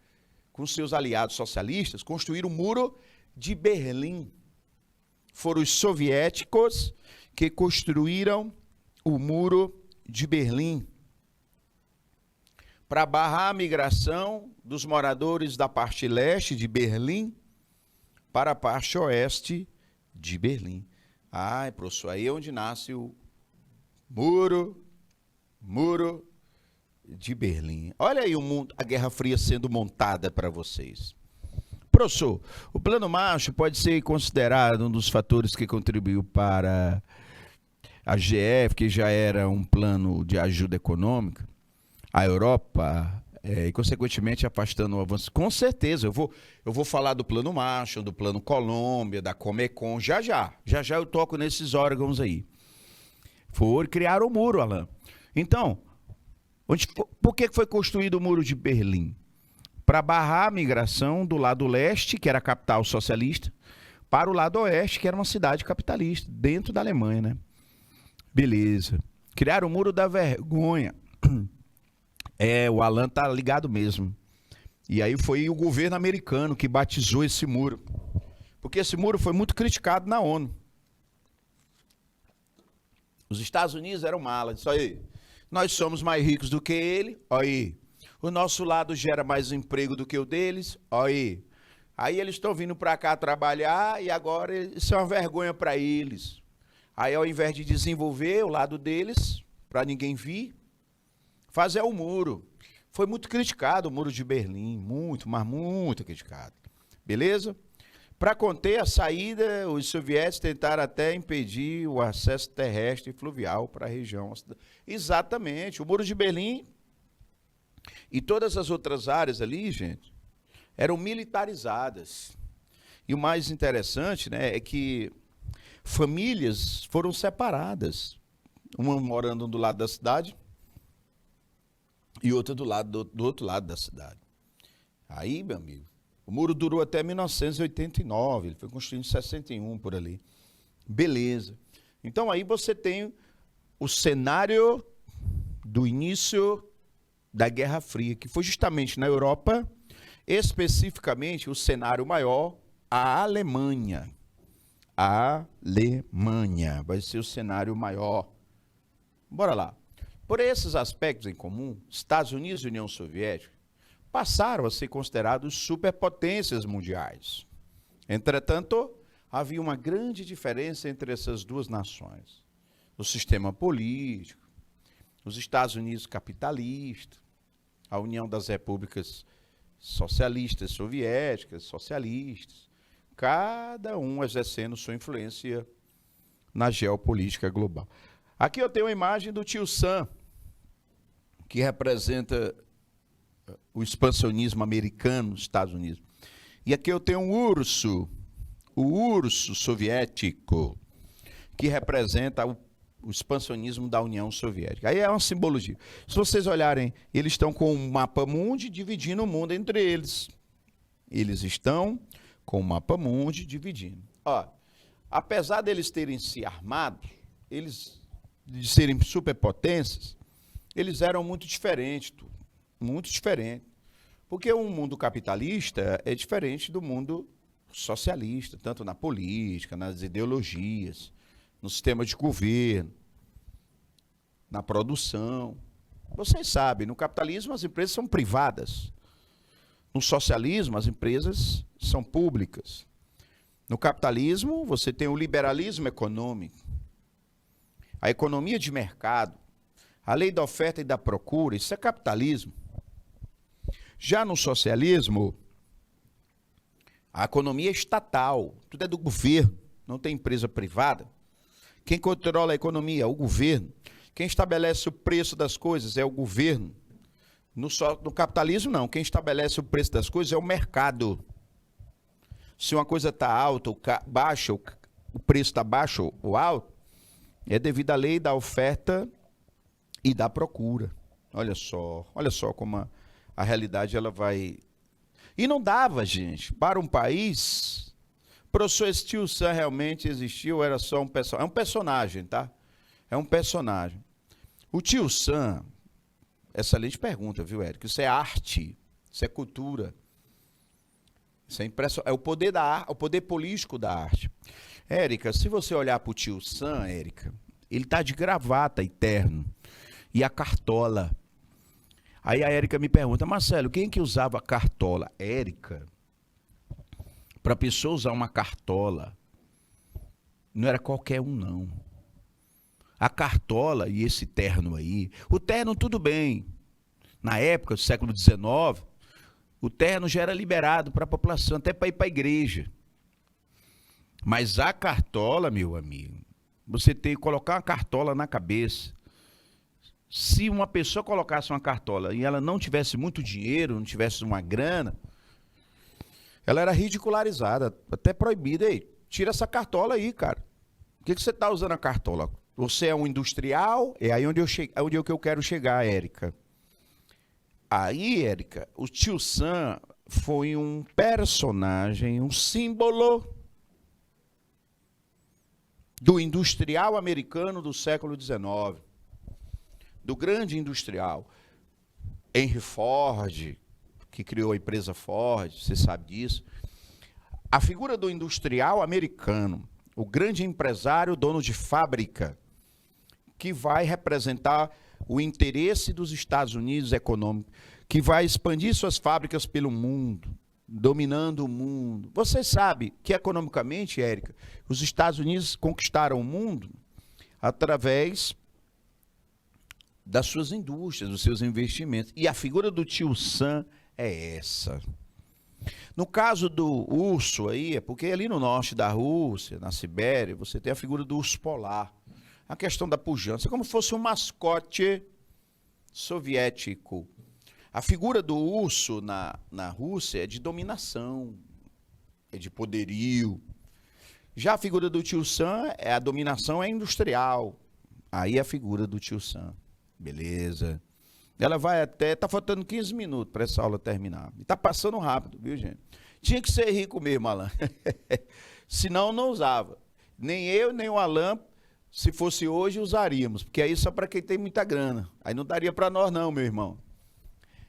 com seus aliados socialistas, construíram o Muro de Berlim. Foram os soviéticos que construíram o Muro de Berlim para barrar a migração dos moradores da parte leste de Berlim para a parte oeste de Berlim. Ai, professor, aí é onde nasce o Muro de Berlim. Olha aí o mundo, a Guerra Fria sendo montada para vocês. Professor, o Plano Marshall pode ser considerado um dos fatores que contribuiu para a GF, que já era um plano de ajuda econômica, a Europa, e consequentemente afastando o avanço. Com certeza, eu vou falar do Plano Marshall, do Plano Colômbia, da Comecon, já eu toco nesses órgãos aí. Criaram o muro, Alain. Então, por que foi construído o Muro de Berlim? Para barrar a migração do lado leste, que era a capital socialista, para o lado oeste, que era uma cidade capitalista, dentro da Alemanha, né? Beleza. Criaram o Muro da Vergonha. O Alan tá ligado mesmo. E aí foi o governo americano que batizou esse muro. Porque esse muro foi muito criticado na ONU. Os Estados Unidos eram malas. Isso aí. Nós somos mais ricos do que ele. Aí. O nosso lado gera mais emprego do que o deles. Aí. Aí eles estão vindo para cá trabalhar e agora isso é uma vergonha para eles. Aí ao invés de desenvolver o lado deles, para ninguém vir, fazer o muro. Foi muito criticado o Muro de Berlim. Muito, mas muito criticado. Beleza? Para conter a saída, os soviéticos tentaram até impedir o acesso terrestre e fluvial para a região. Exatamente. O Muro de Berlim e todas as outras áreas ali, gente, eram militarizadas. E o mais interessante, né, é que famílias foram separadas. Uma morando do lado da cidade e outra do outro lado da cidade. Aí, meu amigo, o muro durou até 1989, ele foi construído em 61 por ali. Beleza. Então aí você tem o cenário do início da Guerra Fria, que foi justamente na Europa, especificamente o cenário maior, a Alemanha. A Alemanha vai ser o cenário maior. Bora lá. Por esses aspectos em comum, Estados Unidos e União Soviética passaram a ser considerados superpotências mundiais. Entretanto, havia uma grande diferença entre essas duas nações. O sistema político, os Estados Unidos capitalistas, a União das Repúblicas Socialistas Soviéticas, socialistas, cada um exercendo sua influência na geopolítica global. Aqui eu tenho uma imagem do tio Sam, que representa o expansionismo americano nos Estados Unidos. E aqui eu tenho o urso soviético, que representa o expansionismo da União Soviética. Aí é uma simbologia. Se vocês olharem, eles estão com um mapa mundi dividindo o mundo entre eles. Eles estão com o mapa mundi dividindo. Ó, apesar deles terem se armado, eles de serem superpotências, eles eram muito diferentes, muito diferentes. Porque o mundo capitalista é diferente do mundo socialista, tanto na política, nas ideologias, no sistema de governo, na produção. Vocês sabem, no capitalismo as empresas são privadas. No socialismo as empresas são públicas. No capitalismo você tem o liberalismo econômico, a economia de mercado, a lei da oferta e da procura, isso é capitalismo. Já no socialismo, a economia é estatal, tudo é do governo, não tem empresa privada. Quem controla a economia é o governo. Quem estabelece o preço das coisas é o governo. No capitalismo, não. Quem estabelece o preço das coisas é o mercado. Se uma coisa está alta ou baixa, o preço está baixo ou alto, é devido à lei da oferta e da procura. Olha só como a realidade ela vai... E não dava, gente, para um país... Professor, esse tio Sam realmente existiu, era só um personagem. É um personagem, tá? É um personagem. O tio Sam, excelente pergunta, viu, Érico? Isso é arte, isso é cultura. Isso é impressão, é o poder da arte, o poder político da arte. Érica, se você olhar para o tio Sam, Érica, ele tá de gravata e terno. E a cartola. Aí a Érica me pergunta, Marcelo, quem que usava cartola? Érica, para a pessoa usar uma cartola, não era qualquer um, não. A cartola e esse terno aí, o terno tudo bem, Na época do século XIX, o terno já era liberado para a população, até para ir para a igreja. Mas a cartola, meu amigo, você tem que colocar uma cartola na cabeça. Se uma pessoa colocasse uma cartola e ela não tivesse muito dinheiro, não tivesse uma grana, ela era ridicularizada, até proibida. Ei, tira essa cartola aí, cara. O que você está usando a cartola? Você é um industrial? É aí onde eu quero chegar, Érica. Aí, Érica, o Tio Sam foi um personagem, um símbolo do industrial americano do século XIX, do grande industrial. Henry Ford, que criou a empresa Ford, você sabe disso. A figura do industrial americano, o grande empresário, dono de fábrica, que vai representar o interesse dos Estados Unidos econômico, que vai expandir suas fábricas pelo mundo, dominando o mundo. Você sabe que economicamente, Érica, os Estados Unidos conquistaram o mundo através das suas indústrias, dos seus investimentos. E a figura do Tio Sam é essa. No caso do urso aí, é porque ali no norte da Rússia, na Sibéria, você tem a figura do urso polar. A questão da pujança, como se fosse um mascote soviético. A figura do urso na Rússia é de dominação, é de poderio. Já a figura do Tio Sam, a dominação é industrial. Aí a figura do Tio Sam. Beleza. Ela vai até... Tá faltando 15 minutos para essa aula terminar. E tá passando rápido, viu, gente? Tinha que ser rico mesmo, Alan. Senão não usava. Nem eu, nem o Alan, se fosse hoje, usaríamos. Porque aí só para quem tem muita grana. Aí não daria para nós não, meu irmão.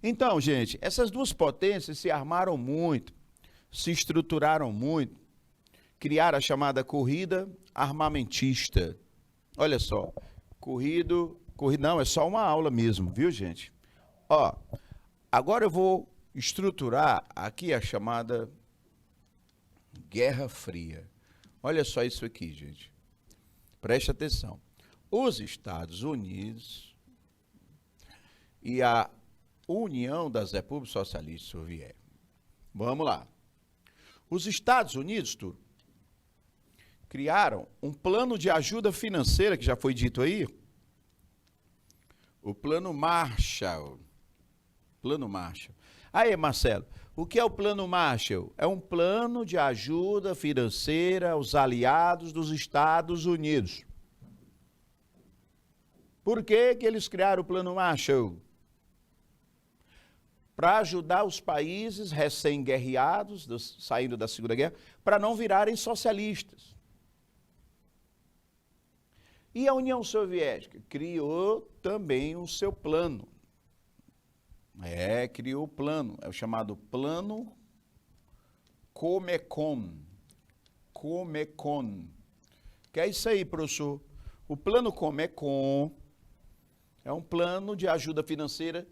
Então, gente, essas duas potências se armaram muito, se estruturaram muito, criaram a chamada corrida armamentista. Olha só, corrida não, é só uma aula mesmo, viu, gente? Ó, agora eu vou estruturar aqui a chamada Guerra Fria. Olha só isso aqui, gente. Preste atenção. Os Estados Unidos e a União das Repúblicas Socialistas Soviéticas. Vamos lá. Os Estados Unidos, Turo, criaram um plano de ajuda financeira, que já foi dito aí, o Plano Marshall. Plano Marshall. Aí, Marcelo, o que é o Plano Marshall? É um plano de ajuda financeira aos aliados dos Estados Unidos. Por que que eles criaram o Plano Marshall? Para ajudar os países recém-guerreados, saindo da Segunda Guerra, para não virarem socialistas. E a União Soviética criou também o seu plano. Criou o plano, é o chamado Plano Comecon. Comecon. Que é isso aí, professor? O Plano Comecon é um plano de ajuda financeira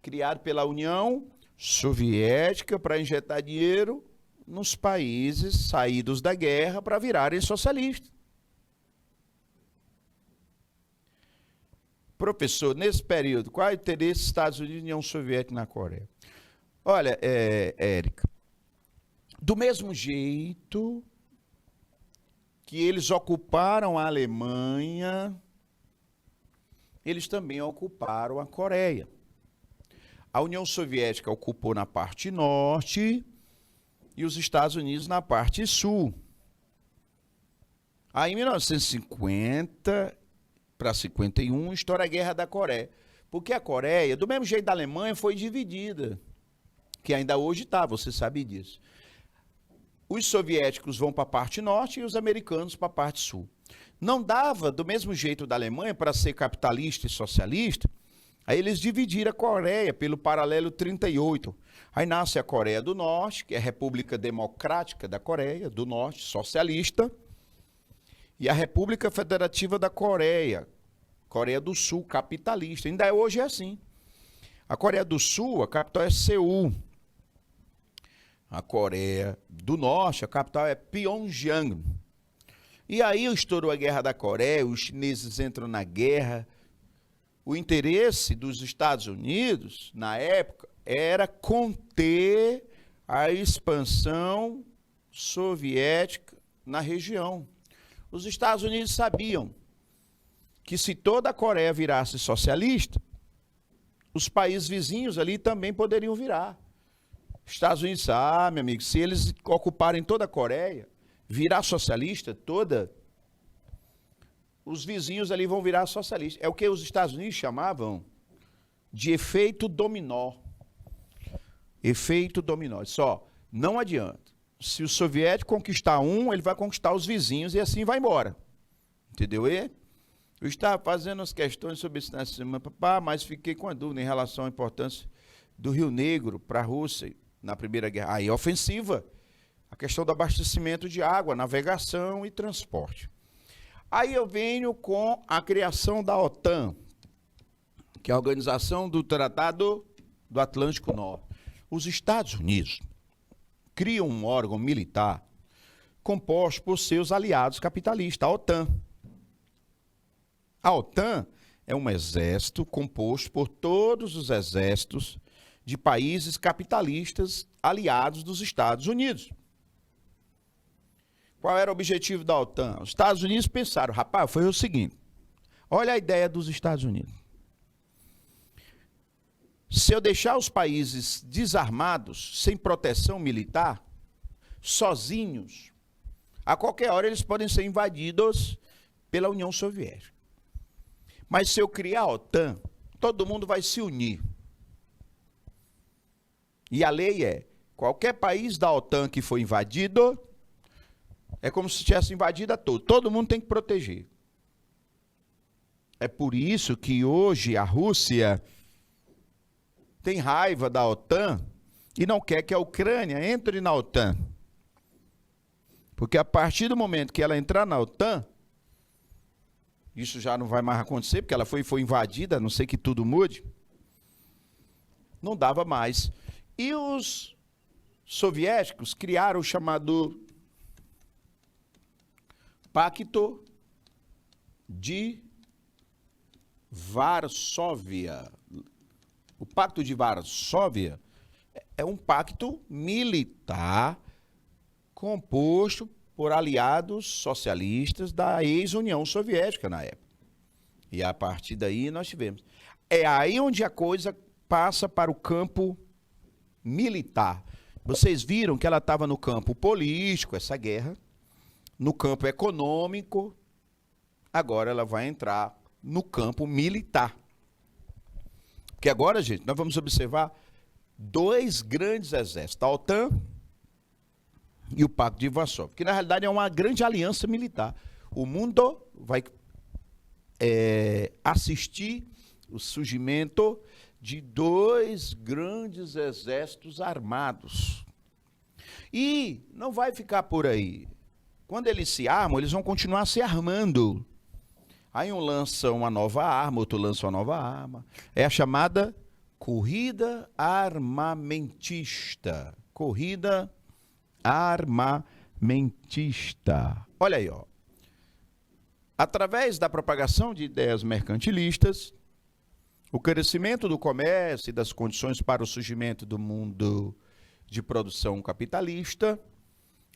criado pela União Soviética para injetar dinheiro nos países saídos da guerra para virarem socialistas. Professor, nesse período, qual é o interesse dos Estados Unidos e União Soviética na Coreia? Olha, Érica, do mesmo jeito que eles ocuparam a Alemanha, eles também ocuparam a Coreia. A União Soviética ocupou na parte norte e os Estados Unidos na parte sul. Aí, em 1950 para 51, estoura a Guerra da Coreia. Porque a Coreia, do mesmo jeito da Alemanha, foi dividida. Que ainda hoje está, você sabe disso. Os soviéticos vão para a parte norte e os americanos para a parte sul. Não dava, do mesmo jeito da Alemanha, para ser capitalista e socialista. Aí eles dividiram a Coreia pelo paralelo 38. Aí nasce a Coreia do Norte, que é a República Democrática da Coreia do Norte, socialista, e a República Federativa da Coreia, Coreia do Sul, capitalista. Ainda hoje é assim. A Coreia do Sul, a capital é Seul. A Coreia do Norte, a capital é Pyongyang. E aí estourou a Guerra da Coreia, os chineses entram na guerra, o interesse dos Estados Unidos, na época, era conter a expansão soviética na região. Os Estados Unidos sabiam que se toda a Coreia virasse socialista, os países vizinhos ali também poderiam virar. Estados Unidos, meu amigo, se eles ocuparem toda a Coreia, virar socialista toda, os vizinhos ali vão virar socialistas. É o que os Estados Unidos chamavam de efeito dominó. Efeito dominó. Só, não adianta. Se o soviético conquistar um, ele vai conquistar os vizinhos e assim vai embora. Entendeu? Eu estava fazendo as questões sobre isso nessa semana, mas fiquei com a dúvida em relação à importância do Rio Negro para a Rússia na Primeira Guerra. Aí, ofensiva. A questão do abastecimento de água, navegação e transporte. Aí eu venho com a criação da OTAN, que é a Organização do Tratado do Atlântico Norte. Os Estados Unidos criam um órgão militar composto por seus aliados capitalistas, a OTAN. A OTAN é um exército composto por todos os exércitos de países capitalistas aliados dos Estados Unidos. Qual era o objetivo da OTAN? Os Estados Unidos pensaram, rapaz, foi o seguinte, olha a ideia dos Estados Unidos. Se eu deixar os países desarmados, sem proteção militar, sozinhos, a qualquer hora eles podem ser invadidos pela União Soviética. Mas se eu criar a OTAN, todo mundo vai se unir. E a lei é, qualquer país da OTAN que for invadido, é como se tivesse invadido a todo. Todo mundo tem que proteger. É por isso que hoje a Rússia tem raiva da OTAN e não quer que a Ucrânia entre na OTAN. Porque a partir do momento que ela entrar na OTAN, isso já não vai mais acontecer, porque ela foi invadida, a não sei que tudo mude, não dava mais. E os soviéticos criaram o chamado Pacto de Varsóvia. O Pacto de Varsóvia é um pacto militar composto por aliados socialistas da ex-União Soviética na época. E a partir daí nós tivemos. É aí onde a coisa passa para o campo militar. Vocês viram que ela estava no campo político, essa guerra, no campo econômico, agora ela vai entrar no campo militar. Porque agora, gente, nós vamos observar dois grandes exércitos, a OTAN e o Pacto de Varsóvia, que na realidade é uma grande aliança militar. O mundo vai assistir o surgimento de dois grandes exércitos armados. E não vai ficar por aí. Quando eles se armam, eles vão continuar se armando. Aí um lança uma nova arma, outro lança uma nova arma. É a chamada corrida armamentista. Corrida armamentista. Olha aí, ó. Através da propagação de ideias mercantilistas, o crescimento do comércio e das condições para o surgimento do mundo de produção capitalista,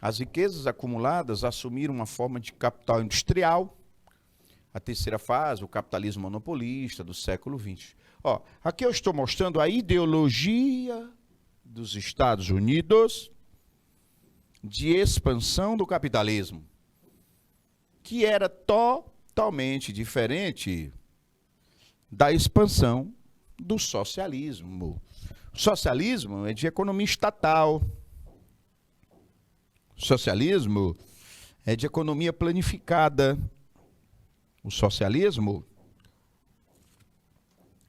as riquezas acumuladas assumiram uma forma de capital industrial, a terceira fase, o capitalismo monopolista do século XX. Ó, aqui eu estou mostrando a ideologia dos Estados Unidos de expansão do capitalismo, que era totalmente diferente da expansão do socialismo. O socialismo é de economia estatal. O socialismo é de economia planificada. O socialismo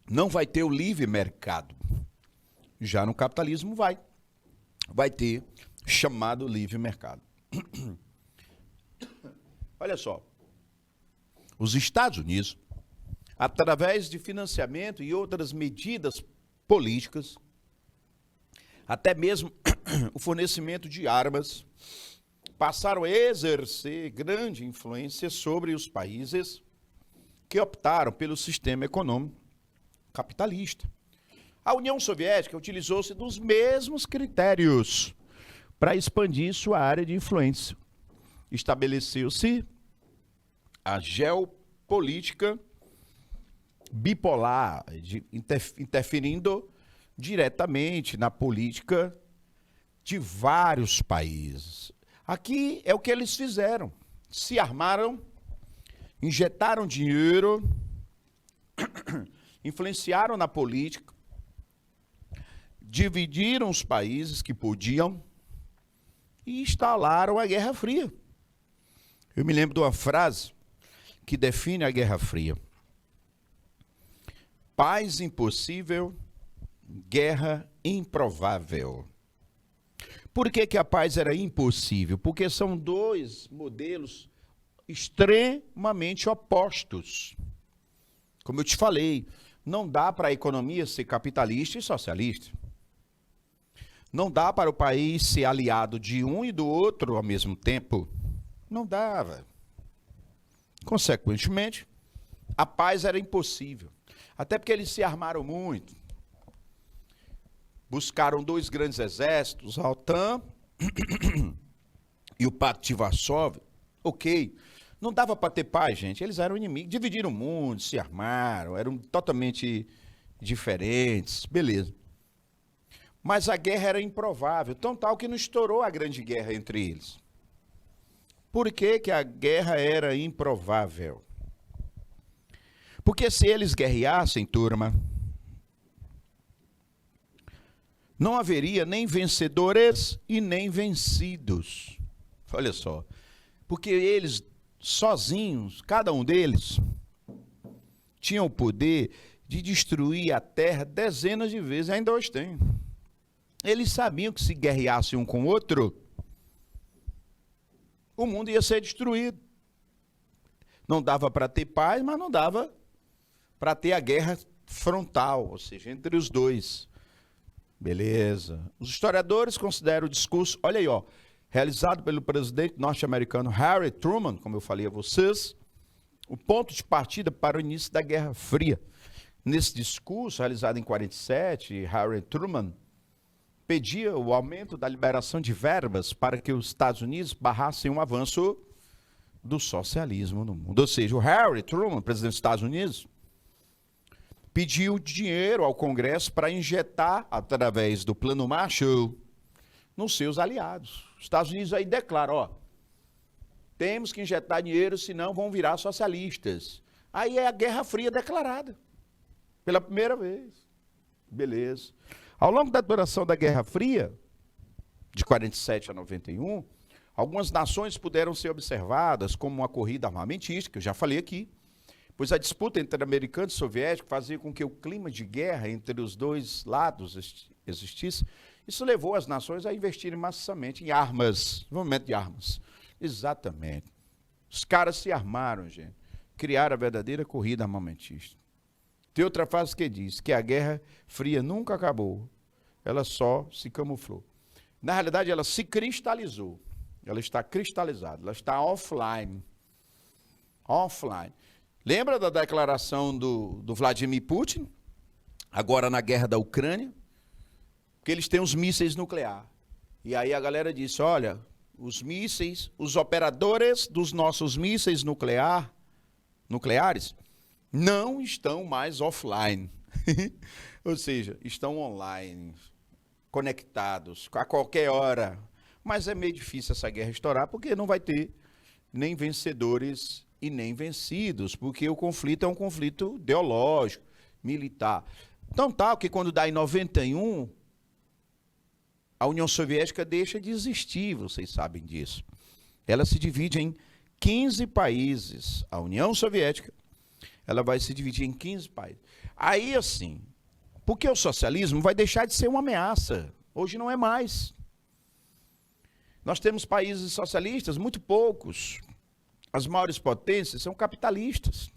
não vai ter o livre mercado. Já no capitalismo vai ter chamado livre mercado. Olha só, os Estados Unidos, através de financiamento e outras medidas políticas, até mesmo o fornecimento de armas, passaram a exercer grande influência sobre os países que optaram pelo sistema econômico capitalista. A União Soviética utilizou-se dos mesmos critérios para expandir sua área de influência. Estabeleceu-se a geopolítica bipolar, interferindo diretamente na política de vários países. Aqui é o que eles fizeram. Se armaram, injetaram dinheiro, influenciaram na política, dividiram os países que podiam e instalaram a Guerra Fria. Eu me lembro de uma frase que define a Guerra Fria: paz impossível, guerra improvável. Por que a paz era impossível? Porque são dois modelos extremamente opostos. Como eu te falei, não dá para a economia ser capitalista e socialista. Não dá para o país ser aliado de um e do outro ao mesmo tempo. Não dava. Consequentemente, a paz era impossível. Até porque eles se armaram muito. Buscaram dois grandes exércitos, a OTAN e o Pacto de Varsóvia. Ok. Não dava para ter paz, gente. Eles eram inimigos. Dividiram o mundo, se armaram, eram totalmente diferentes. Beleza. Mas a guerra era improvável, tão tal que não estourou a grande guerra entre eles. Por que a guerra era improvável? Porque se eles guerreassem, turma, não haveria nem vencedores e nem vencidos. Olha só, porque eles sozinhos, cada um deles, tinham o poder de destruir a terra dezenas de vezes, ainda hoje tem. Eles sabiam que se guerreassem um com o outro, o mundo ia ser destruído. Não dava para ter paz, mas não dava para ter a guerra frontal, ou seja, entre os dois. Beleza. Os historiadores consideram o discurso, olha aí, ó, realizado pelo presidente norte-americano Harry Truman, como eu falei a vocês, o ponto de partida para o início da Guerra Fria. Nesse discurso, realizado em 1947, Harry Truman pedia o aumento da liberação de verbas para que os Estados Unidos barrassem um avanço do socialismo no mundo. Ou seja, o Harry Truman, presidente dos Estados Unidos, pediu dinheiro ao Congresso para injetar, através do Plano Marshall, nos seus aliados. Os Estados Unidos aí declaram, ó, temos que injetar dinheiro, senão vão virar socialistas. Aí é a Guerra Fria declarada, pela primeira vez. Beleza. Ao longo da duração da Guerra Fria, de 47 a 91, algumas nações puderam ser observadas como uma corrida armamentista, que eu já falei aqui, pois a disputa entre americanos e soviéticos fazia com que o clima de guerra entre os dois lados existisse. Isso levou as nações a investirem maciçamente em armas, desenvolvimento de armas. Exatamente. Os caras se armaram, gente. Criaram a verdadeira corrida armamentista. Tem outra frase que diz que a Guerra Fria nunca acabou. Ela só se camuflou. Na realidade, ela se cristalizou. Ela está cristalizada. Ela está offline. Offline. Lembra da declaração do Vladimir Putin? Agora na guerra da Ucrânia? Porque eles têm os mísseis nucleares. E aí a galera disse, olha, os mísseis, os operadores dos nossos mísseis nucleares não estão mais offline. Ou seja, estão online, conectados, a qualquer hora. Mas é meio difícil essa guerra estourar, porque não vai ter nem vencedores e nem vencidos, porque o conflito é um conflito ideológico, militar. Então tal que quando dá em 91, a União Soviética deixa de existir, vocês sabem disso. Ela se divide em 15 países. A União Soviética, ela vai se dividir em 15 países. Aí, assim, porque o socialismo vai deixar de ser uma ameaça. Hoje não é mais. Nós temos países socialistas, muito poucos. As maiores potências são capitalistas.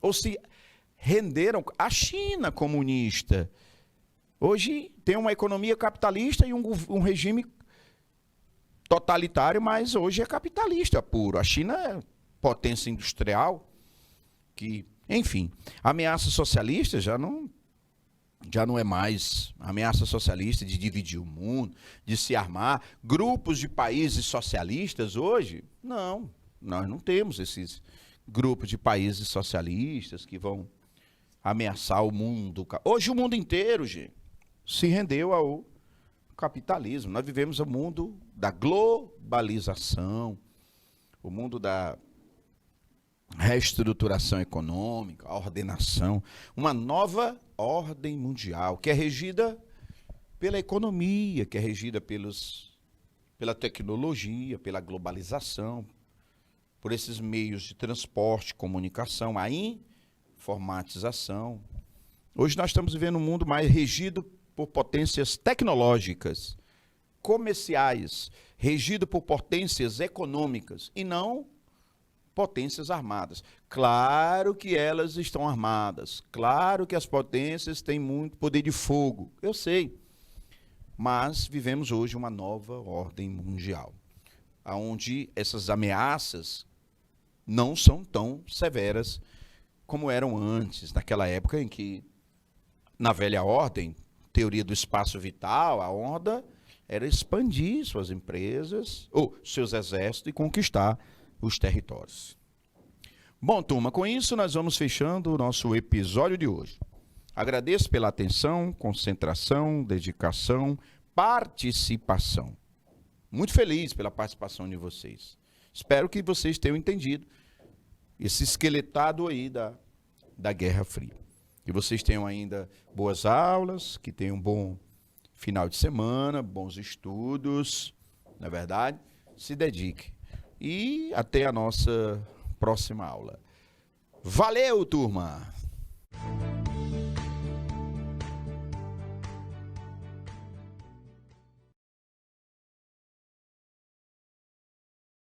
Ou se renderam. A China comunista hoje tem uma economia capitalista e um regime totalitário, mas hoje é capitalista puro. A China é potência industrial, que, enfim, ameaças socialistas já não Já não é mais ameaça socialista de dividir o mundo, de se armar. Grupos de países socialistas hoje, não, nós não temos esses grupos de países socialistas que vão ameaçar o mundo. Hoje o mundo inteiro, gente, se rendeu ao capitalismo. Nós vivemos o mundo da globalização, o mundo da reestruturação econômica, a ordenação, uma nova ordem mundial que é regida pela economia, que é regida pela tecnologia, pela globalização, por esses meios de transporte, comunicação, a informatização. Hoje nós estamos vivendo um mundo mais regido por potências tecnológicas, comerciais, regido por potências econômicas e não potências armadas. Claro que elas estão armadas, claro que as potências têm muito poder de fogo, eu sei, mas vivemos hoje uma nova ordem mundial, onde essas ameaças não são tão severas como eram antes, naquela época em que, na velha ordem, teoria do espaço vital, a onda era expandir suas empresas, ou seus exércitos, e conquistar os territórios. Bom, turma, com isso nós vamos fechando o nosso episódio de hoje. Agradeço pela atenção, concentração, dedicação, participação. Muito feliz pela participação de vocês. Espero que vocês tenham entendido esse esqueletado aí da Guerra Fria. Que vocês tenham ainda boas aulas, que tenham um bom final de semana, bons estudos, na verdade, se dedique. E até a nossa próxima aula. Valeu, turma!